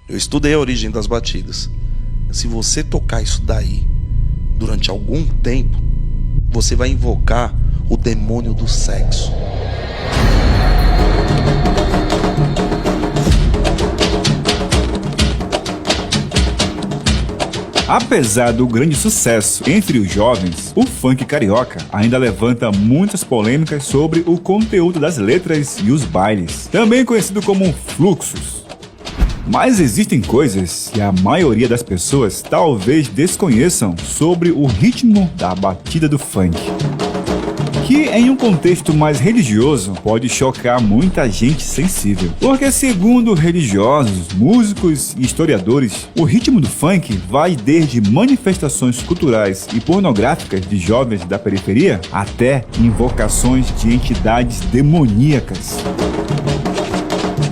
Eu estudei a origem das batidas. Se você tocar isso daí durante algum tempo, você vai invocar o demônio do sexo. Apesar do grande sucesso entre os jovens, o funk carioca ainda levanta muitas polêmicas sobre o conteúdo das letras e os bailes, também conhecido como fluxos. Mas existem coisas que a maioria das pessoas talvez desconheçam sobre o ritmo da batida do funk, que em um contexto mais religioso pode chocar muita gente sensível. Porque segundo religiosos, músicos e historiadores, o ritmo do funk vai desde manifestações culturais e pornográficas de jovens da periferia até invocações de entidades demoníacas.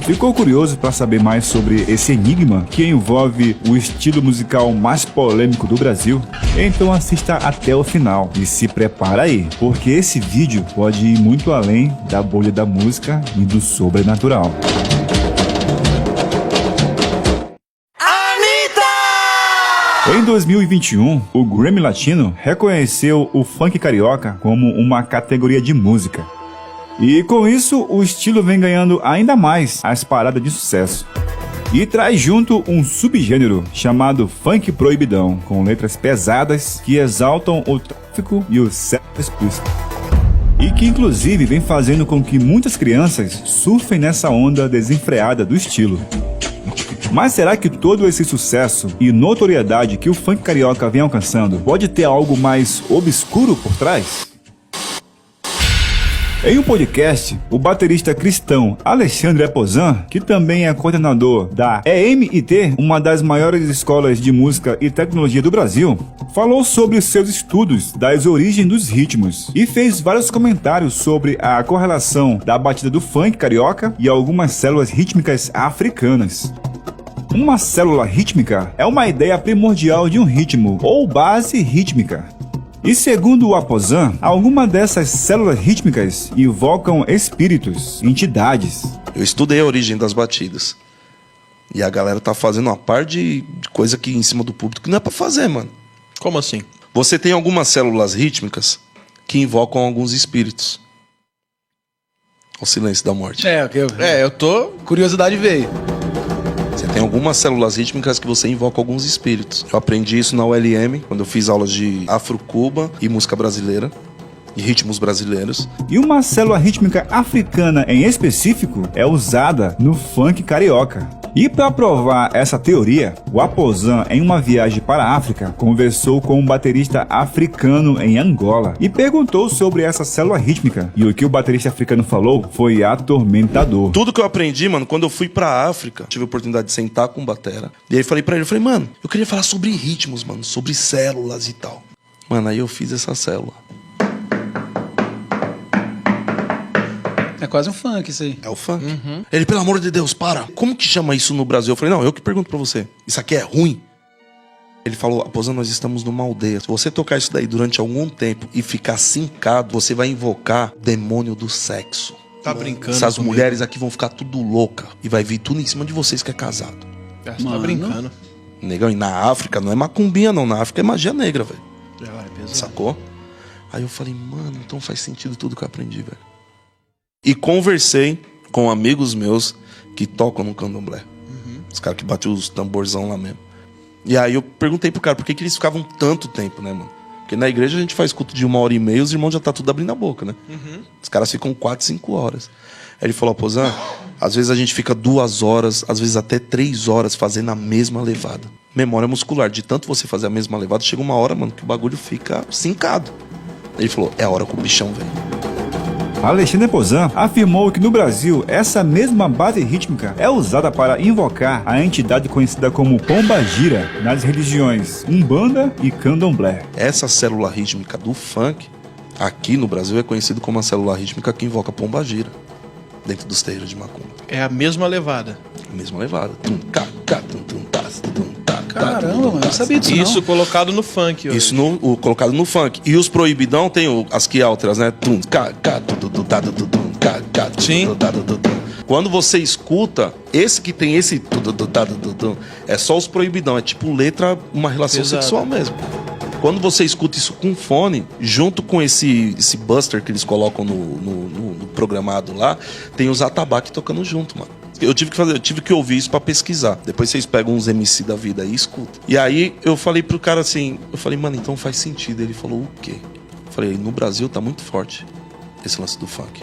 Ficou curioso para saber mais sobre esse enigma que envolve o estilo musical mais polêmico do Brasil? Então assista até o final e se prepara aí, porque esse vídeo pode ir muito além da bolha da música e do sobrenatural. Em 2021, o Grammy Latino reconheceu o funk carioca como uma categoria de música. E com isso, o estilo vem ganhando ainda mais as paradas de sucesso. E traz junto um subgênero chamado funk proibidão, com letras pesadas que exaltam o tráfico e o sexo explícito. E que inclusive vem fazendo com que muitas crianças surfem nessa onda desenfreada do estilo. Mas será que todo esse sucesso e notoriedade que o funk carioca vem alcançando pode ter algo mais obscuro por trás? Em um podcast, o baterista cristão Alexandre Aposan, que também é coordenador da EMIT, uma das maiores escolas de música e tecnologia do Brasil, falou sobre seus estudos das origens dos ritmos e fez vários comentários sobre a correlação da batida do funk carioca e algumas células rítmicas africanas. Uma célula rítmica é uma ideia primordial de um ritmo ou base rítmica. E segundo o Aposan, algumas dessas células rítmicas invocam espíritos, entidades. Eu estudei a origem das batidas. E a galera tá fazendo uma par de coisa aqui em cima do púlpito que não é pra fazer, mano. Como assim? Você tem algumas células rítmicas que invocam alguns espíritos. O silêncio da morte. Eu tô... Curiosidade veio. Você tem algumas células rítmicas que você invoca alguns espíritos. Eu aprendi isso na ULM, quando eu fiz aulas de Afro-Cuba e música brasileira, e ritmos brasileiros. E uma célula rítmica africana em específico é usada no funk carioca. E para provar essa teoria, o Aposan, em uma viagem para a África, conversou com um baterista africano em Angola e perguntou sobre essa célula rítmica. E o que o baterista africano falou foi atormentador. Tudo que eu aprendi, mano, quando eu fui para a África, tive a oportunidade de sentar com o batera. E aí falei para ele, mano, eu queria falar sobre ritmos, mano, sobre células e tal. Mano, aí eu fiz essa célula. É quase um funk isso aí. É o funk. Uhum. Ele, pelo amor de Deus, para. Como que chama isso no Brasil? Eu falei, não, eu que pergunto pra você. Isso aqui é ruim? Ele falou, Aposan, nós estamos numa aldeia. Se você tocar isso daí durante algum tempo e ficar sincado, você vai invocar o demônio do sexo. Tá brincando? Essas mulheres aqui vão ficar tudo louca. E vai vir tudo em cima de vocês que é casado. Você tá brincando. Negão, e na África não é macumbinha não. Na África é magia negra, velho. É pesado. Sacou? Aí eu falei, mano, então faz sentido tudo que eu aprendi, velho. E conversei com amigos meus que tocam no candomblé. Uhum. Os caras que batem os tamborzão lá mesmo. E aí eu perguntei pro cara por que eles ficavam tanto tempo, né, mano? Porque na igreja a gente faz culto de 1h30 e os irmãos já tá tudo abrindo a boca, né? Uhum. Os caras ficam 4, 5 horas. Aí ele falou, Aposan, às vezes a gente fica 2 horas, às vezes até 3 horas fazendo a mesma levada. Memória muscular, de tanto você fazer a mesma levada, chega uma hora, mano, que o bagulho fica sincado. Ele falou, é a hora que o bichão vem. Alexandre Aposan afirmou que no Brasil essa mesma base rítmica é usada para invocar a entidade conhecida como Pombagira nas religiões Umbanda e Candomblé. Essa célula rítmica do funk, aqui no Brasil, é conhecida como a célula rítmica que invoca Pombagira, dentro dos terreiros de macumba. É a mesma levada. A mesma levada. Caramba, mano, eu sabia disso. Isso colocado no funk. Hoje. Isso colocado no funk. E os proibidão tem as quialtras, né? Sim. Quando você escuta, esse que tem esse... É só os proibidão, é tipo letra, uma relação sexual mesmo. Quando você escuta isso com fone, junto com esse buster que eles colocam no programado lá, tem os atabaque tocando junto, mano. Eu tive que ouvir isso pra pesquisar. Depois vocês pegam uns MC da vida aí e escutam. E aí eu falei pro cara assim, mano, então faz sentido. Ele falou, o quê? Eu falei, no Brasil tá muito forte esse lance do funk.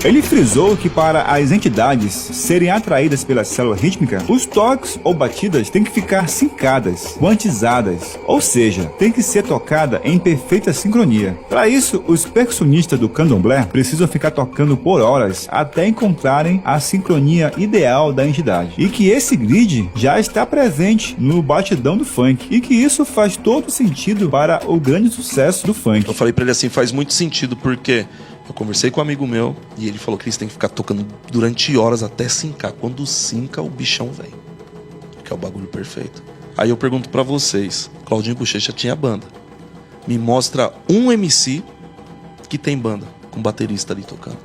Ele frisou que para as entidades serem atraídas pela célula rítmica, os toques ou batidas têm que ficar sincadas, quantizadas, ou seja, tem que ser tocada em perfeita sincronia. Para isso, os percussionistas do candomblé precisam ficar tocando por horas até encontrarem a sincronia ideal da entidade. E que esse grid já está presente no batidão do funk. E que isso faz todo sentido para o grande sucesso do funk. Eu falei para ele assim, faz muito sentido porque... Eu conversei com um amigo meu e ele falou que eles têm que ficar tocando durante horas até sincar. Quando sinca, o bichão vem. Que é o bagulho perfeito. Aí eu pergunto pra vocês, Claudinho Bochecha tinha banda. Me mostra um MC que tem banda, com baterista ali tocando.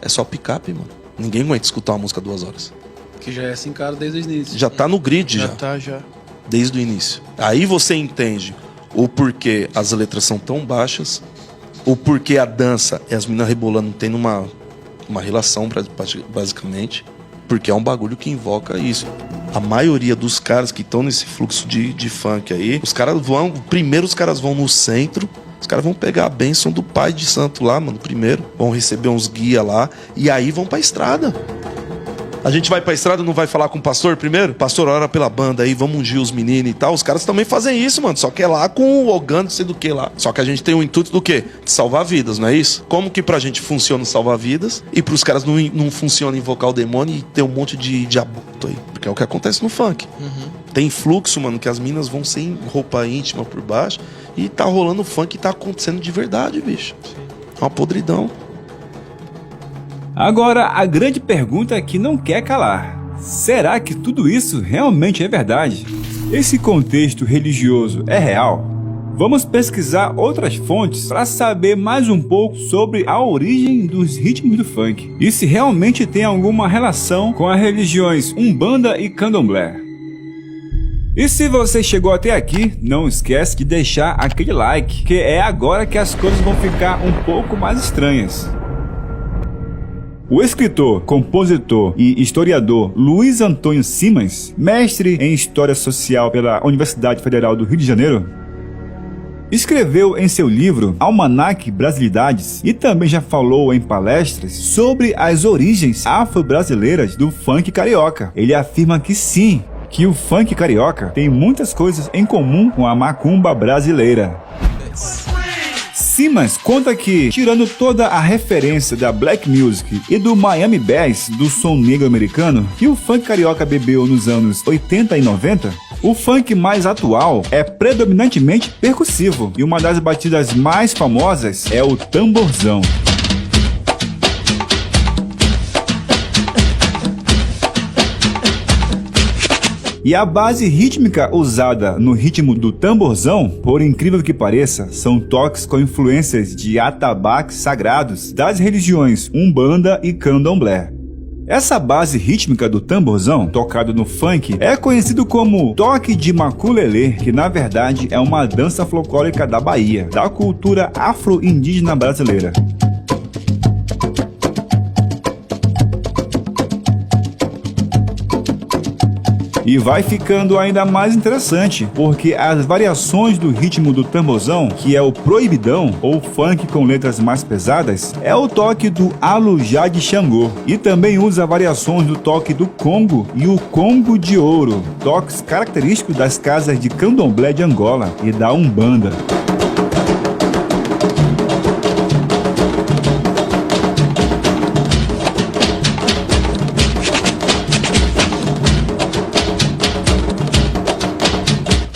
É só picape, mano. Ninguém aguenta escutar uma música 2 horas. Que já é sincado desde o início. Já tá no grid já. Já. Desde o início. Aí você entende o porquê as letras são tão baixas, o porquê a dança e as meninas rebolando tem uma relação, basicamente, porque é um bagulho que invoca isso. A maioria dos caras que estão nesse fluxo de funk aí, os caras vão no centro, os caras vão pegar a bênção do pai de santo lá, mano, primeiro, vão receber uns guia lá, e aí vão pra estrada. A gente vai pra estrada, não vai falar com o pastor primeiro? Pastor, ora pela banda aí, vamos ungir os meninos e tal. Os caras também fazem isso, mano. Só que é lá com o Ogando, sei do que lá. Só que a gente tem o intuito do quê? De salvar vidas, não é isso? Como que pra gente funciona salvar vidas e pros caras não funciona invocar o demônio e ter um monte de aborto aí? Porque é o que acontece no funk. Tem fluxo, mano, que as minas vão sem roupa íntima por baixo e tá rolando funk e tá acontecendo de verdade, bicho. É uma podridão. Agora, a grande pergunta que não quer calar. Será que tudo isso realmente é verdade? Esse contexto religioso é real? Vamos pesquisar outras fontes para saber mais um pouco sobre a origem dos ritmos do funk e se realmente tem alguma relação com as religiões Umbanda e Candomblé. E se você chegou até aqui, não esquece de deixar aquele like, que é agora que as coisas vão ficar um pouco mais estranhas. O escritor, compositor e historiador Luiz Antônio Simões, mestre em História Social pela Universidade Federal do Rio de Janeiro, escreveu em seu livro Almanaque Brasilidades e também já falou em palestras sobre as origens afro-brasileiras do funk carioca. Ele afirma que sim, que o funk carioca tem muitas coisas em comum com a macumba brasileira. Simões conta que, tirando toda a referência da black music e do Miami Bass, do som negro americano, que o funk carioca bebeu nos anos 80 e 90, o funk mais atual é predominantemente percussivo, e uma das batidas mais famosas é o tamborzão. E a base rítmica usada no ritmo do tamborzão, por incrível que pareça, são toques com influências de atabaques sagrados das religiões Umbanda e Candomblé. Essa base rítmica do tamborzão, tocado no funk, é conhecido como toque de maculelê, que na verdade é uma dança folclórica da Bahia, da cultura afro-indígena brasileira. E vai ficando ainda mais interessante, porque as variações do ritmo do tamborzão, que é o proibidão, ou funk com letras mais pesadas, é o toque do Alujá de Xangô. E também usa variações do toque do Congo e o Congo de Ouro, toques característicos das casas de candomblé de Angola e da Umbanda.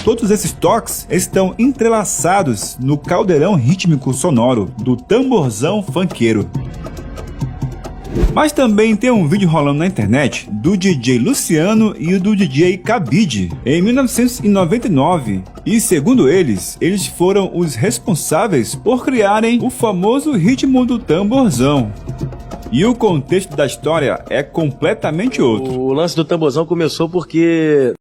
Todos esses toques estão entrelaçados no caldeirão rítmico sonoro do tamborzão funkeiro. Mas também tem um vídeo rolando na internet do DJ Luciano e do DJ Cabide em 1999 e, segundo eles foram os responsáveis por criarem o famoso ritmo do tamborzão. E o contexto da história é completamente outro. O lance do tamborzão começou porque